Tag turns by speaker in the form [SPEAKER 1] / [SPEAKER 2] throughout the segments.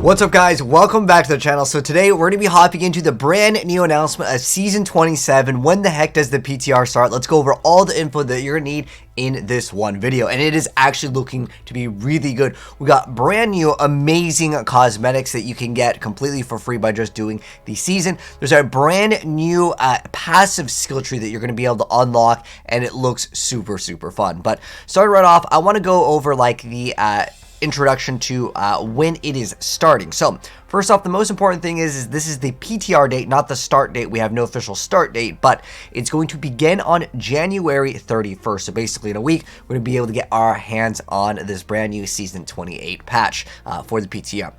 [SPEAKER 1] What's up, guys? Welcome back to the channel. So today we're going to be hopping into the brand new announcement of season 27. When the heck does the PTR start? Let's go over all the info that you're going to need in this one video, and it is actually looking to be really good. We got brand new amazing cosmetics that you can get completely for free by just doing the season. There's a brand new passive skill tree that you're going to be able to unlock, and it looks super fun. But starting right off, I want to go over like the introduction to when it is starting. So first off, the most important thing is this is the PTR date, not the start date. We have no official start date, but it's going to begin on January 31st. So basically in a week, we're going to be able to get our hands on this brand new season 28 patch for the PTR.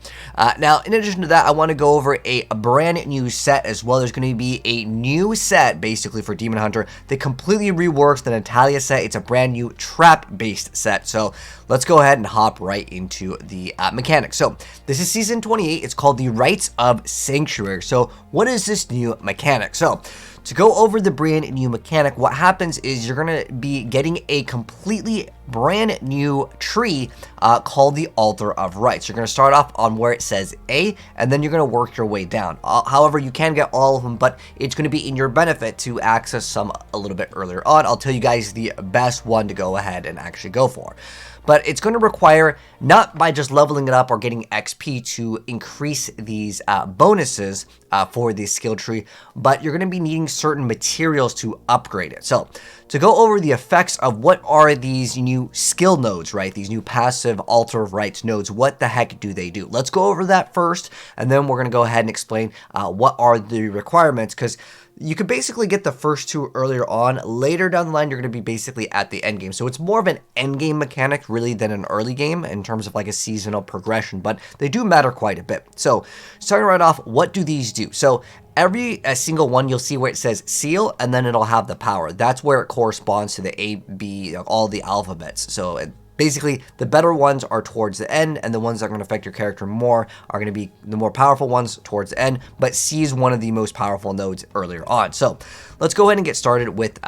[SPEAKER 1] Now, in addition to that, I want to go over a brand new set as well. There's going to be a new set basically for Demon Hunter that completely reworks the Natalia set. It's a brand new trap-based set. So let's go ahead and hop right into the mechanics. So this is season 28. It's called the Rites of Sanctuary. So what is this new mechanic? So to go over the brand new mechanic, what happens is you're going to be getting a completely brand new tree called the Altar of Rites. You're going to start off on where it says A, and then you're going to work your way down. However, you can get all of them, but it's going to be in your benefit to access some a little bit earlier on. I'll tell you guys the best one to go ahead and actually go for. But it's going to require, not by just leveling it up or getting XP to increase these bonuses for the skill tree, but you're going to be needing certain materials to upgrade it. So to go over the effects of what are these new skill nodes, right? These new passive Altar of Rites nodes, what the heck do they do? Let's go over that first, and then we're going to go ahead and explain what are the requirements, because you could basically get the first two earlier on. Later down the line, you're going to be basically at the end game. So it's more of an end game mechanic really than an early game in terms of like a seasonal progression, but they do matter quite a bit. So starting right off, what do these do? So every single one, you'll see where it says seal, and then it'll have the power. That's where it corresponds to the A, B, all the alphabets. So basically, the better ones are towards the end, and the ones that are going to affect your character more are going to be the more powerful ones towards the end, but C is one of the most powerful nodes earlier on. So let's go ahead and get started with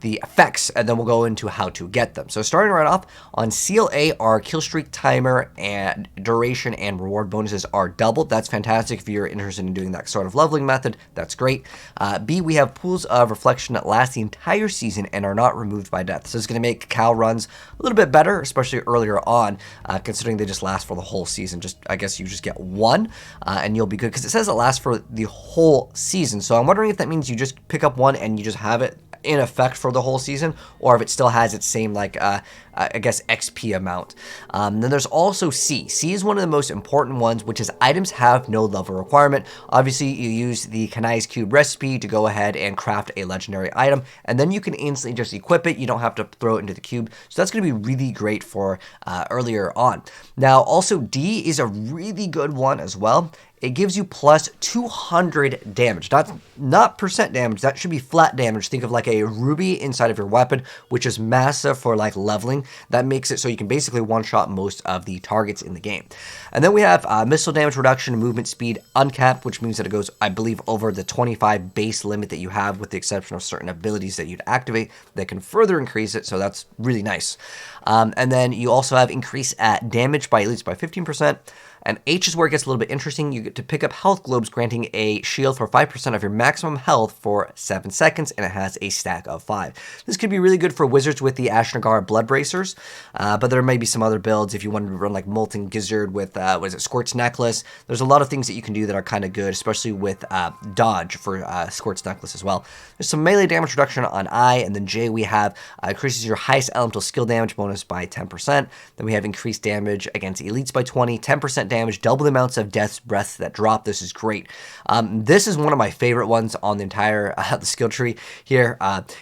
[SPEAKER 1] the effects, and then we'll go into how to get them. So starting right off, on Seal A, our kill streak timer and duration and reward bonuses are doubled. That's fantastic if you're interested in doing that sort of leveling method. That's great. B, we have pools of reflection that last the entire season and are not removed by death. So it's going to make cow runs a little bit better, especially earlier on, considering they just last for the whole season. I guess you just get one, and you'll be good, because it says it lasts for the whole season. So I'm wondering if that means you just pick up one and you just have it in effect for the whole season, or if it still has its same like I guess XP amount. Then there's also C. C is one of the most important ones, which is items have no level requirement. Obviously, you use the Kanai's Cube recipe to go ahead and craft a legendary item, and then you can instantly just equip it. You don't have to throw it into the cube. So that's going to be really great for earlier on. Now, also D is a really good one as well. It gives you plus 200 damage. Not percent damage. That should be flat damage. Think of like a ruby inside of your weapon, which is massive for like leveling. That makes it so you can basically one-shot most of the targets in the game. And then we have missile damage reduction and movement speed uncapped, which means that it goes, I believe, over the 25 base limit that you have, with the exception of certain abilities that you'd activate that can further increase it. So that's really nice. And then you also have increase at damage by elites by 15%. And H is where it gets a little bit interesting. You get to pick up health globes, granting a shield for 5% of your maximum health for 7 seconds, and it has a stack of 5. This could be really good for wizards with the Ashnagar Blood Bracers, but there may be some other builds if you want to run like Molten Gizzard with, Squirt's Necklace. There's a lot of things that you can do that are kind of good, especially with Dodge for Squirt's Necklace as well. There's some melee damage reduction on I, and then J we have increases your highest elemental skill damage bonus by 10%. Then we have increased damage against elites by 20, 10% damage, double the amounts of Death's Breath that drop. This is great. This is one of my favorite ones on the entire the skill tree here.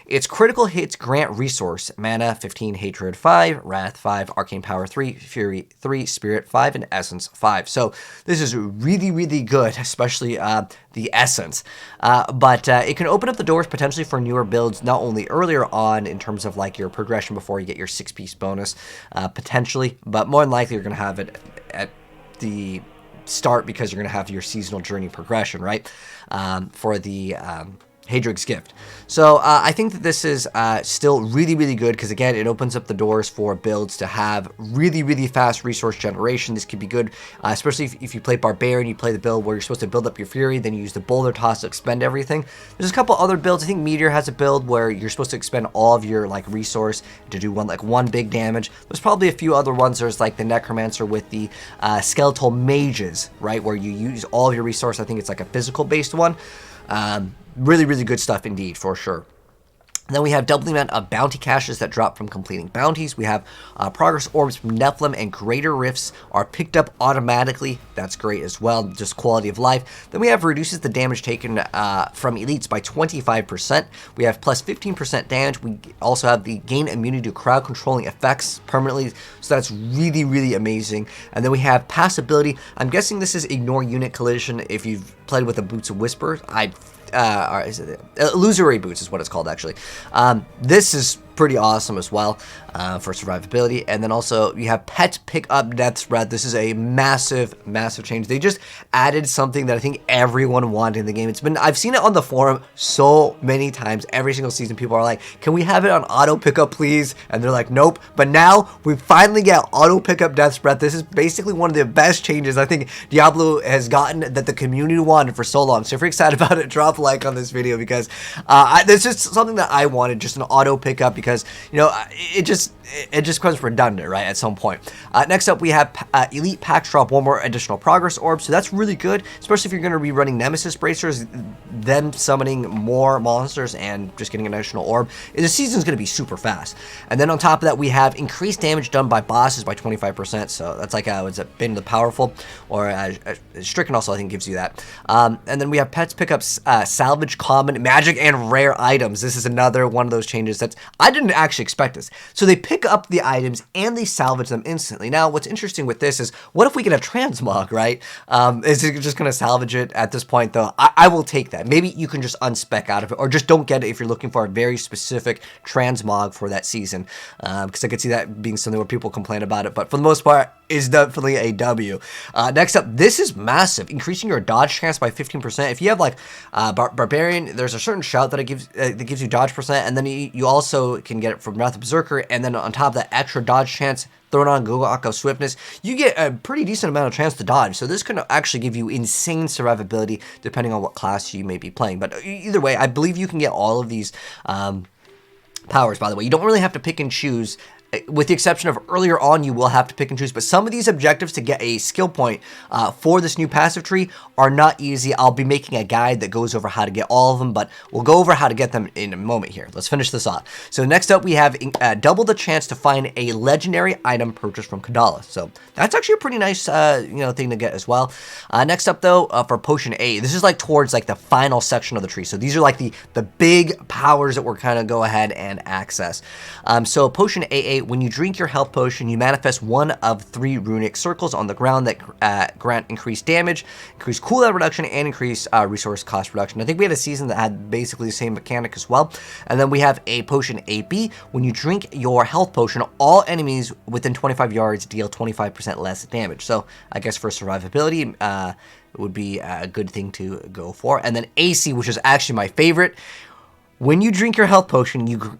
[SPEAKER 1] Its critical hits grant resource, mana 15, hatred 5, wrath 5, arcane power 3, fury 3, spirit 5, and essence 5. So this is really good, especially the essence. But it can open up the doors potentially for newer builds, not only earlier on in terms of like your progression before you get your 6-piece bonus, potentially, but more than likely you're going to have it at the start, because you're going to have your seasonal journey progression, right? For the Hadrig's Gift. So I think that this is still really, really good because, again, it opens up the doors for builds to have really, really fast resource generation. This could be good, especially if you play Barbarian, you play the build where you're supposed to build up your Fury, then you use the Boulder Toss to expend everything. There's a couple other builds. I think Meteor has a build where you're supposed to expend all of your like resource to do one big damage. There's probably a few other ones. There's like the Necromancer with the Skeletal Mages, right, where you use all of your resource. I think it's like a physical-based one. Really, really good stuff indeed, for sure. And then we have double the amount of bounty caches that drop from completing bounties. We have progress orbs from Nephilim and greater rifts are picked up automatically. That's great as well, just quality of life. Then we have reduces the damage taken from elites by 25%. We have plus 15% damage. We also have the gain immunity to crowd controlling effects permanently. So that's really, really amazing. And then we have passability. I'm guessing this is ignore unit collision if you've played with the Boots of Whisper. Illusory Boots is what it's called, actually. This is pretty awesome as well for survivability. And then also you have Pet Pick Up Death's Breath. This is a massive, massive change. They just added something that I think everyone wanted in the game. I've seen it on the forum so many times. Every single season people are like, can we have it on auto pickup please? And they're like, nope. But now we finally get auto pickup Death's Breath. This is basically one of the best changes I think Diablo has gotten that the community wanted for so long. So if you're excited about it, drop a like on this video because this is something that I wanted, just an auto pickup, because you know it just becomes redundant, right, at some point. Next up we have elite packs drop one more additional progress orb, so that's really good, especially if you're going to be running nemesis bracers. Them summoning more monsters and just getting an additional orb, the season's going to be super fast. And then on top of that we have increased damage done by bosses by 25%, so that's like what's it, Bane of the Powerful, or Stricken also I think gives you that. And then we have pets pick up salvage, common, magic, and rare items. This is another one of those changes that I didn't actually expect this. So they pick up the items and they salvage them instantly. Now, what's interesting with this is, what if we get a transmog, right? Is it just going to salvage it at this point, though? I will take that. Maybe you can just unspec out of it, or just don't get it if you're looking for a very specific transmog for that season. Because I could see that being something where people complain about it, but for the most part, is definitely a W. Next up, this is massive, increasing your dodge chance by 15%. If you have like Barbarian, there's a certain shout that it gives you dodge percent, and then you also can get it from Wrath of Berserker, and then on top of that extra dodge chance thrown on Gogok Swiftness, you get a pretty decent amount of chance to dodge. So this can actually give you insane survivability depending on what class you may be playing. But either way, I believe you can get all of these powers. By the way, you don't really have to pick and choose. With the exception of earlier on, you will have to pick and choose, but some of these objectives to get a skill point for this new passive tree are not easy. I'll be making a guide that goes over how to get all of them, but we'll go over how to get them in a moment here. Let's finish this off. So next up, we have double the chance to find a legendary item purchased from Kadala. So that's actually a pretty nice thing to get as well. Next up, though, for Potion A, this is like towards like the final section of the tree. So these are like the big powers that we're kind of go ahead and access. So Potion AA, when you drink your health potion, you manifest one of 3 runic circles on the ground that grant increased damage, increased cooldown reduction, and increased resource cost reduction. I think we had a season that had basically the same mechanic as well. And then we have a Potion AB. When you drink your health potion, all enemies within 25 yards deal 25% less damage. So I guess for survivability, it would be a good thing to go for. And then AC, which is actually my favorite. When you drink your health potion, you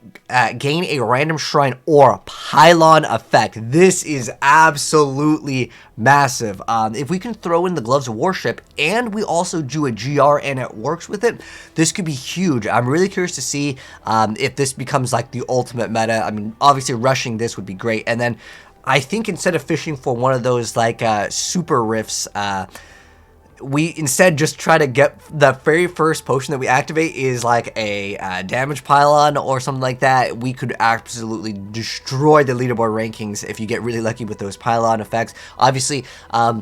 [SPEAKER 1] gain a random shrine or pylon effect. This is absolutely massive. If we can throw in the Gloves of Worship and we also do a GR and it works with it, this could be huge. I'm really curious to see if this becomes like the ultimate meta. I mean, obviously rushing this would be great. And then I think instead of fishing for one of those like super rifts, we instead just try to get the very first potion that we activate is like a damage pylon or something like that. We could absolutely destroy the leaderboard rankings if you get really lucky with those pylon effects. Obviously,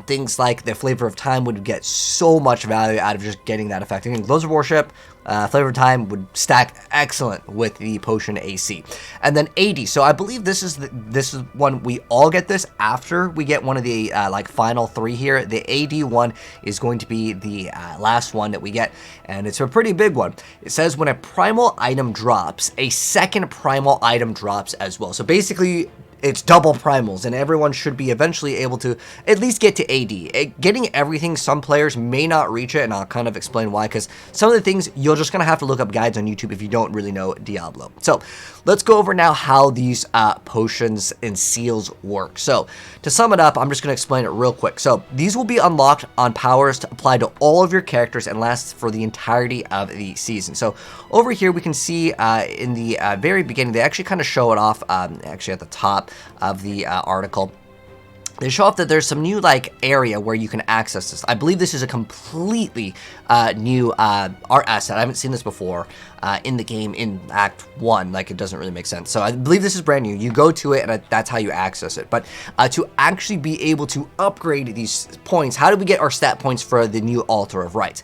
[SPEAKER 1] things like the Flavor of Time would get so much value out of just getting that effect. Again, Gloves of Worship, Flavor of Time would stack excellent with the Potion AC. And then AD. So I believe this is one we all get this after we get one of the like final 3 here. The AD one is going to be the last one that we get, and it's a pretty big one. It says when a primal item drops, a second primal item drops as well. So basically, it's double primals, and everyone should be eventually able to at least get to AD. Getting everything, some players may not reach it, and I'll kind of explain why, because some of the things you're just going to have to look up guides on YouTube if you don't really know Diablo. So let's go over now how these potions and seals work. So to sum it up, I'm just going to explain it real quick. So these will be unlocked on powers to apply to all of your characters and last for the entirety of the season. So over here we can see in the very beginning, they actually kind of show it off actually at the top of the article. They show off that there's some new like area where you can access this. I believe this is a completely new art asset. I haven't seen this before in the game in Act 1. Like, it doesn't really make sense. So I believe this is brand new. You go to it and that's how you access it. But to actually be able to upgrade these points, how do we get our stat points for the new Altar of Rights?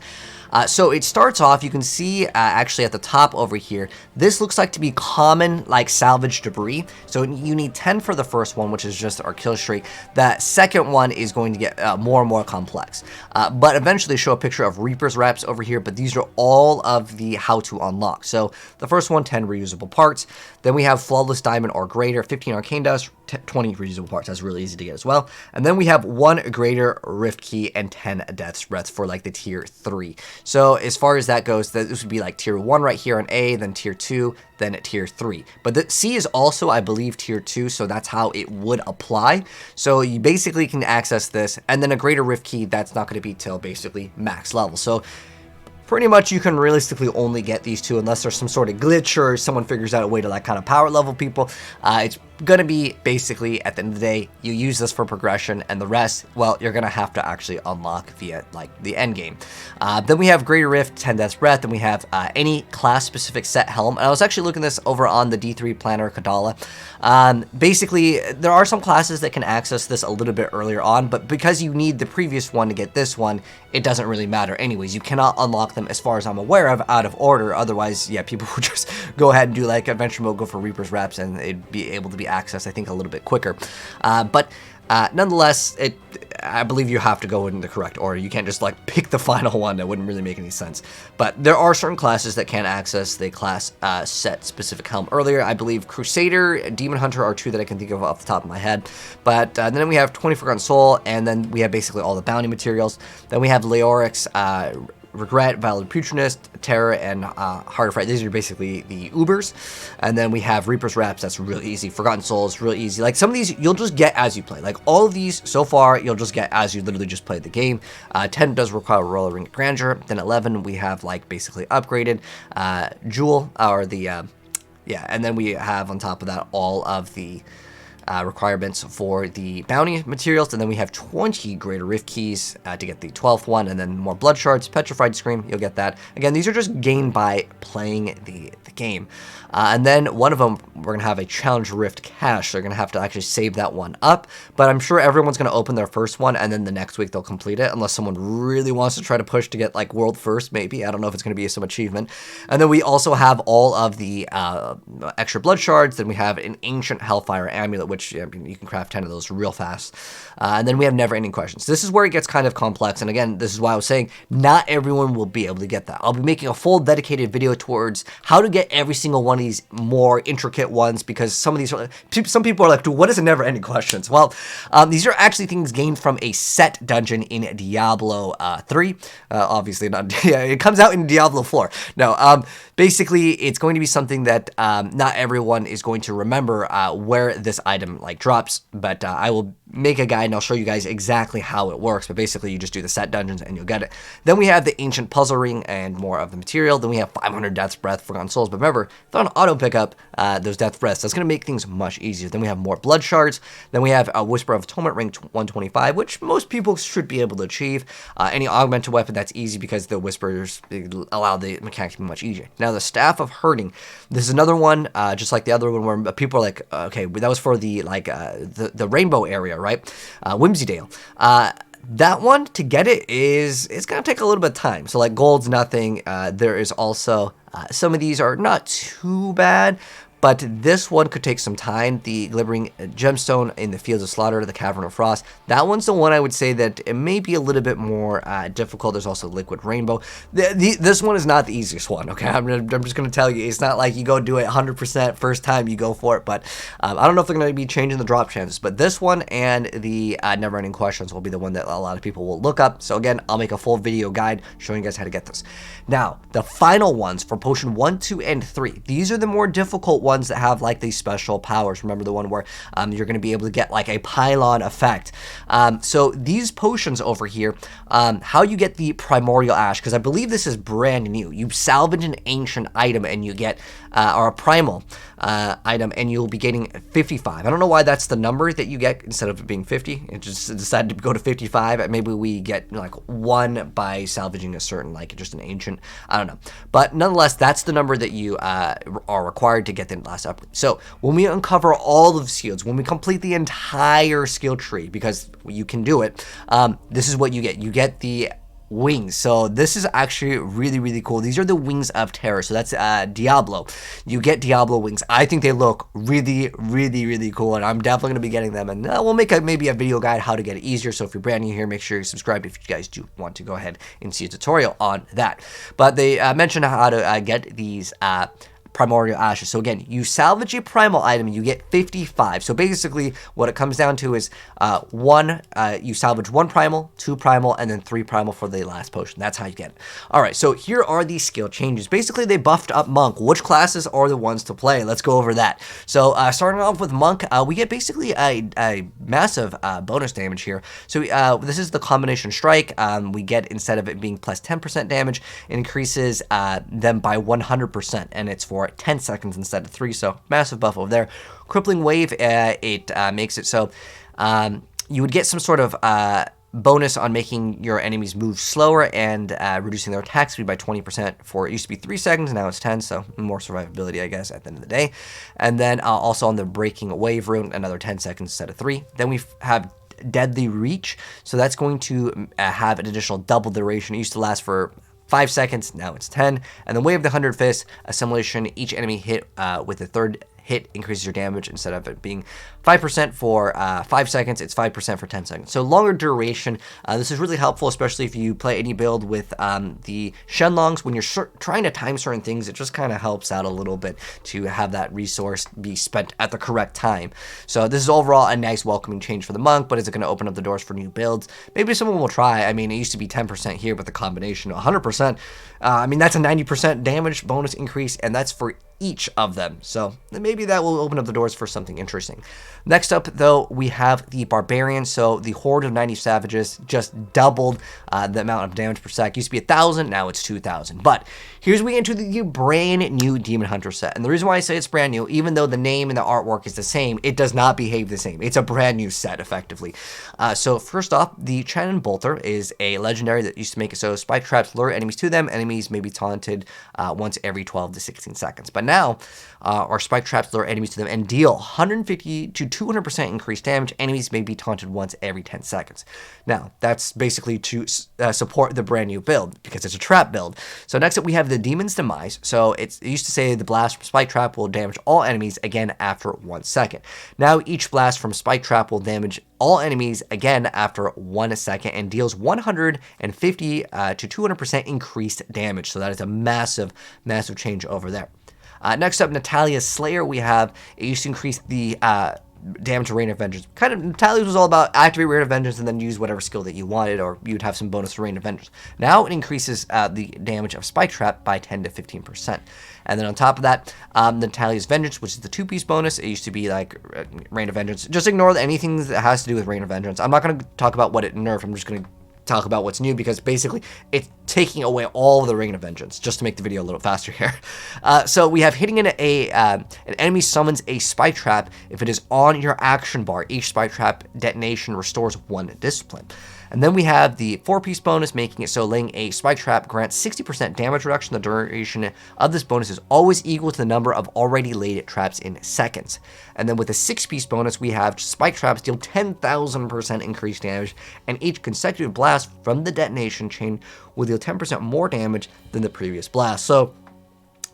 [SPEAKER 1] So it starts off, you can see actually at the top over here, this looks like to be common like salvage debris. So you need 10 for the first one, which is just our kill streak. The second one is going to get more and more complex. But eventually show a picture of Reaper's Wraps over here, but these are all of the how to unlock. So the first one, 10 reusable parts. Then we have Flawless Diamond or greater, 15 Arcane Dust, 20 reusable parts. That's really easy to get as well. And then we have 1 greater Rift Key and 10 Death's Breath for like the tier 3. So as far as that goes, this would be like tier 1 right here on A, then tier 2, then at tier 3. But the C is also, I believe, tier 2, so that's how it would apply. So you basically can access this, and then a greater Rift Key, that's not going to be till basically max level. So pretty much you can realistically only get these two unless there's some sort of glitch or someone figures out a way to like kind of power level people. It's gonna be basically at the end of the day, you use this for progression, and the rest, well, you're gonna have to actually unlock via like the end game. Then we have Greater Rift, 10 Death's Breath, and we have any class specific set helm. And I was actually looking this over on the D3 Planner Kadala. Basically, there are some classes that can access this a little bit earlier on, but because you need the previous one to get this one, it doesn't really matter anyways. You cannot unlock them as far as I'm aware of out of order. Otherwise, yeah, people would just go ahead and do like adventure mode, go for Reaper's Wraps, and it'd be able to be accessed, I think, a little bit quicker. But nonetheless, I believe you have to go in the correct order. You can't just like pick the final one. That wouldn't really make any sense. But there are certain classes that can access the class set specific helm earlier. I believe Crusader, Demon Hunter are 2 that I can think of off the top of my head. But then we have 20 Forgotten Soul, and then we have basically all the bounty materials. Then we have Leoric's Regret, Valid Putrinist, Terror, and Heart of Fright. These are basically the Ubers. And then we have Reaper's Wraps. That's really easy. Forgotten Souls, really easy. Like some of these, you'll just get as you play. Like all of these so far, you'll just get as you literally just play the game. 10 does require Royal Ring of Grandeur. Then 11, we have like basically upgraded Jewel, or the, yeah. And then we have on top of that all of the requirements for the bounty materials, and then we have 20 greater Rift Keys to get the 12th one, and then more blood shards, Petrified Scream, you'll get that. Again, these are just gained by playing the game. And then one of them, we're going to have a Challenge Rift Cache. They're going to have to actually save that one up, but I'm sure everyone's going to open their first one, and then the next week they'll complete it, unless someone really wants to try to push to get like world first, maybe. I don't know if it's going to be some achievement. And then we also have all of the extra blood shards. Then we have an Ancient Hellfire Amulet, which you can craft 10 of those real fast. And then we have Never Ending Questions. This is where it gets kind of complex, and again, this is why I was saying not everyone will be able to get that. I'll be making a full dedicated video towards how to get every single one of these more intricate ones, because some of these are, some people are like, dude, what is a Never Ending Questions? Well, these are actually things gained from a set dungeon in Diablo 3. Obviously not, yeah, it comes out in Diablo 4. No, basically it's going to be something that not everyone is going to remember where this item like drops, but I will make a guide and I'll show you guys exactly how it works. But basically you just do the set dungeons and you'll get it. Then we have the Ancient Puzzle Ring and more of the material. Then we have 500 Death's Breath, Forgotten Souls, but remember, if on auto pickup those Death Breaths, that's going to make things much easier. Then we have more blood shards. Then we have a Whisper of Atonement Ring 125, which most people should be able to achieve. Any augmented weapon, that's easy because the Whispers allow the mechanics to be much easier. Now the Staff of Hurting, this is another one, just like the other one, where people are like, okay, that was for the like the rainbow area, right? Whimsydale. That one, to get it's going to take a little bit of time. So like gold's nothing. There is also some of these are not too bad, But this one could take some time. The Glimmering Gemstone in the Fields of Slaughter, the Cavern of Frost, that one's the one I would say that it may be a little bit more difficult. There's also Liquid Rainbow. This one is not the easiest one, okay? I'm just going to tell you, it's not like you go do it 100% first time you go for it, but I don't know if they're going to be changing the drop chances, but this one and the Never Ending Questions will be the one that a lot of people will look up. So again, I'll make a full video guide showing you guys how to get this. Now, the final ones for Potion 1, 2, and 3, these are the more difficult ones that have like these special powers. Remember the one where you're going to be able to get like a pylon effect. So these potions over here, how you get the Primordial Ash, because I believe this is brand new. You salvage an ancient item and you get, or a primal item, and you'll be getting 55. I don't know why that's the number that you get instead of it being 50. It just decided to go to 55. Maybe we get like 1 by salvaging a certain, like just an ancient, I don't know. But nonetheless, that's the number that you are required to get the last upgrade. So when we uncover all of the skills, when we complete the entire skill tree, because you can do it, this is what you get. You get the wings. So this is actually really, really cool. These are the Wings of Terror. So that's Diablo. You get Diablo wings. I think they look really, really, really cool, and I'm definitely going to be getting them, and we'll make maybe a video guide how to get it easier. So if you're brand new here, make sure you subscribe if you guys do want to go ahead and see a tutorial on that. But they mentioned how to get these Primordial Ashes. So again, you salvage a primal item, you get 55. So basically what it comes down to is you salvage 1 primal, 2 primal, and then 3 primal for the last potion. That's how you get it. All right, so here are the skill changes. Basically, they buffed up Monk. Which classes are the ones to play? Let's go over that. So starting off with Monk, we get basically a massive bonus damage here. So this is the combination strike. We get, instead of it being plus 10% damage, it increases them by 100%, and it's for 10 seconds instead of 3, so massive buff over there. Crippling Wave, it makes it so you would get some sort of bonus on making your enemies move slower and reducing their attack speed by 20%. For it used to be 3 seconds, now it's 10, so more survivability, I guess, at the end of the day. And then also on the Breaking Wave rune, another 10 seconds instead of 3. Then we have Deadly Reach, so that's going to have an additional double duration. It used to last for 5 seconds, now it's 10. And then Wave of the 100 Fists, Assimilation, each enemy hit with the third hit increases your damage. Instead of it being 5% for 5 seconds, it's 5% for 10 seconds. So longer duration. This is really helpful, especially if you play any build with the Shenlongs. When you're trying to time certain things, it just kind of helps out a little bit to have that resource be spent at the correct time. So this is overall a nice welcoming change for the Monk, but is it going to open up the doors for new builds? Maybe someone will try. I mean, it used to be 10% here, but the combination 100%. I mean, that's a 90% damage bonus increase, and that's for each of them. So maybe that will open up the doors for something interesting. Next up, though, we have the Barbarian. So the Horde of 90 Savages just doubled the amount of damage per sec. Used to be 1,000, now it's 2,000. But here's we get into the brand new Demon Hunter set. And the reason why I say it's brand new, even though the name and the artwork is the same, it does not behave the same. It's a brand new set, effectively. So first off, the Channon Bolter is a legendary that used to make it so spike traps lure enemies to them. Enemies may be taunted once every 12 to 16 seconds. But now, our spike traps lure enemies to them and deal 150 to 200% increased damage. Enemies may be taunted once every 10 seconds. Now, that's basically to support the brand new build, because it's a trap build. So next up, we have the Demon's Demise. So it used to say the blast from spike trap will damage all enemies again after 1 second. Now, each blast from spike trap will damage all enemies again after 1 second and deals 150 to 200% increased damage. So that is a massive, massive change over there. Next up, Natalia's Slayer. We have, it used to increase the damage to Rain of Vengeance. Kind of, Natalia's was all about activate Rain of Vengeance and then use whatever skill that you wanted, or you'd have some bonus to Rain of Vengeance. Now it increases the damage of Spike Trap by 10 to 15%. And then on top of that, Natalia's Vengeance, which is the 2-piece bonus. It used to be like Rain of Vengeance. Just ignore anything that has to do with Rain of Vengeance. I'm not going to talk about what it nerfed. I'm just going to talk about what's new, because basically it's taking away all of the Rain of Vengeance, just to make the video a little faster here. So we have hitting an enemy summons a spike trap. If it is on your action bar, each spike trap detonation restores 1 discipline. And then we have the 4-piece bonus, making it so laying a spike trap grants 60% damage reduction. The duration of this bonus is always equal to the number of already laid traps in seconds. And then with the 6-piece bonus, we have spike traps deal 10,000% increased damage, and each consecutive blast from the detonation chain will deal 10% more damage than the previous blast. So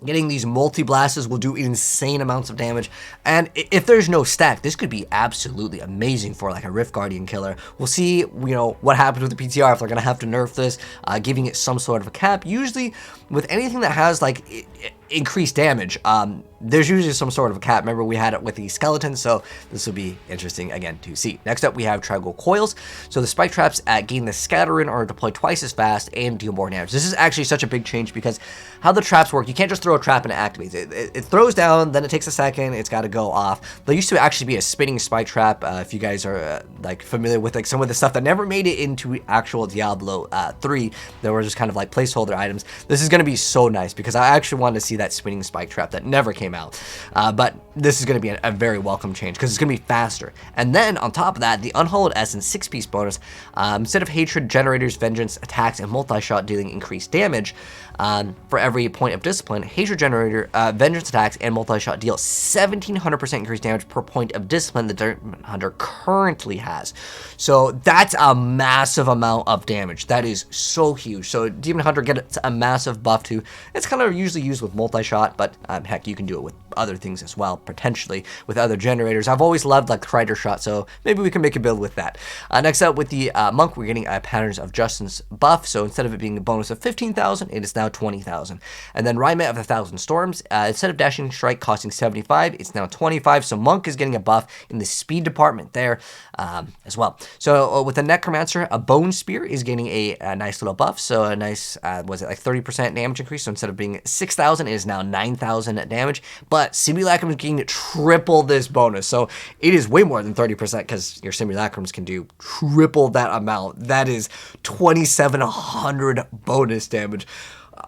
[SPEAKER 1] Getting these multi-blasts will do insane amounts of damage, and if there's no stack, this could be absolutely amazing for like a Rift Guardian killer. We'll see, you know, what happens with the PTR, if they're going to have to nerf this, giving it some sort of a cap. Usually, with anything that has like increased damage, there's usually some sort of a cap. Remember, we had it with the skeletons, so this will be interesting again to see. Next up, we have Triangle Coils. So the spike traps gain the scatter in or deploy twice as fast and deal more damage. This is actually such a big change because how the traps work, you can't just throw a trap and it activates. It throws down, then it takes a second, it's got to go off. There used to actually be a spinning spike trap, if you guys are like familiar with like some of the stuff that never made it into actual Diablo 3. They were just kind of like placeholder items. This is going to be so nice because I actually wanted to see that spinning spike trap that never came out. But this is going to be a very welcome change because it's going to be faster. And then on top of that, the Unhallowed Essence 6-piece bonus, instead of Hatred, Generators, Vengeance, Attacks, and Multi-Shot dealing increased damage, for every point of discipline, Hatred Generator, Vengeance attacks, and Multi-Shot deal 1700% increased damage per point of discipline the Demon Hunter currently has. So that's a massive amount of damage. That is so huge. So Demon Hunter gets a massive buff too. It's kind of usually used with Multi-Shot, but heck, you can do it with other things as well, potentially with other generators. I've always loved like Crider Shot, so maybe we can make a build with that. Next up with the Monk, we're getting a Patterns of Justice buff. So instead of it being a bonus of 15,000, it is now 20,000. And then Rymet of 1,000 Storms, instead of Dashing Strike costing 75, it's now 25. So Monk is getting a buff in the speed department there as well. So with the Necromancer, a Bone Spear is getting a nice little buff. So a nice, was it like 30% damage increase? So instead of being 6,000, it is now 9,000 damage. But Simulacrum is getting triple this bonus. So it is way more than 30% because your Simulacrums can do triple that amount. That is 2,700 bonus damage.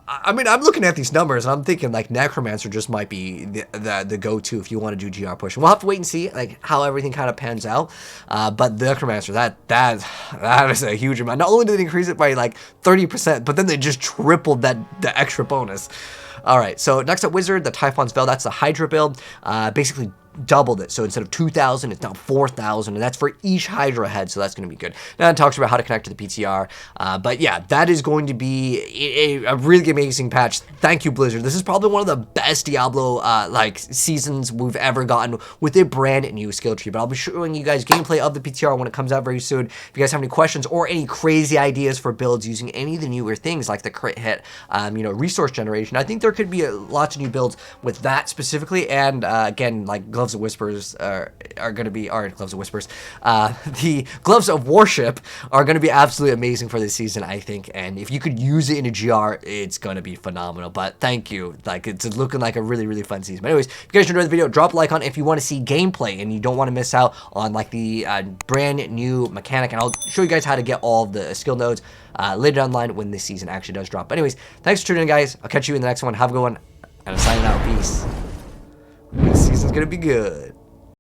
[SPEAKER 1] I mean, I'm looking at these numbers and I'm thinking like Necromancer just might be the go-to if you want to do GR push. We'll have to wait and see like how everything kind of pans out. But the Necromancer, that is a huge amount. Not only did they increase it by like 30%, but then they just tripled the extra bonus. All right, so next up, Wizard, the Typhon's Veil. That's the Hydra build. Basically doubled it. So instead of 2,000, it's now 4,000, and that's for each Hydra head, so that's going to be good. Now it talks about how to connect to the PTR, but yeah, that is going to be a really amazing patch. Thank you, Blizzard. This is probably one of the best Diablo like seasons we've ever gotten with a brand new skill tree, but I'll be showing you guys gameplay of the PTR when it comes out very soon. If you guys have any questions or any crazy ideas for builds using any of the newer things like the crit hit, you know, resource generation, I think there could be lots of new builds with that specifically, and again, like Gloves of Whispers are going to be, or Gloves of Whispers, the Gloves of Worship are going to be absolutely amazing for this season, I think, and if you could use it in a GR, it's going to be phenomenal. But thank you, like, it's looking like a really, really fun season. But anyways, if you guys enjoyed the video, drop a like on it if you want to see gameplay and you don't want to miss out on like the brand new mechanic, and I'll show you guys how to get all of the skill nodes later down the line when this season actually does drop. But anyways, thanks for tuning in, guys. I'll catch you in the next one. Have a good one, and I'm signing out. Peace. This season's gonna be good.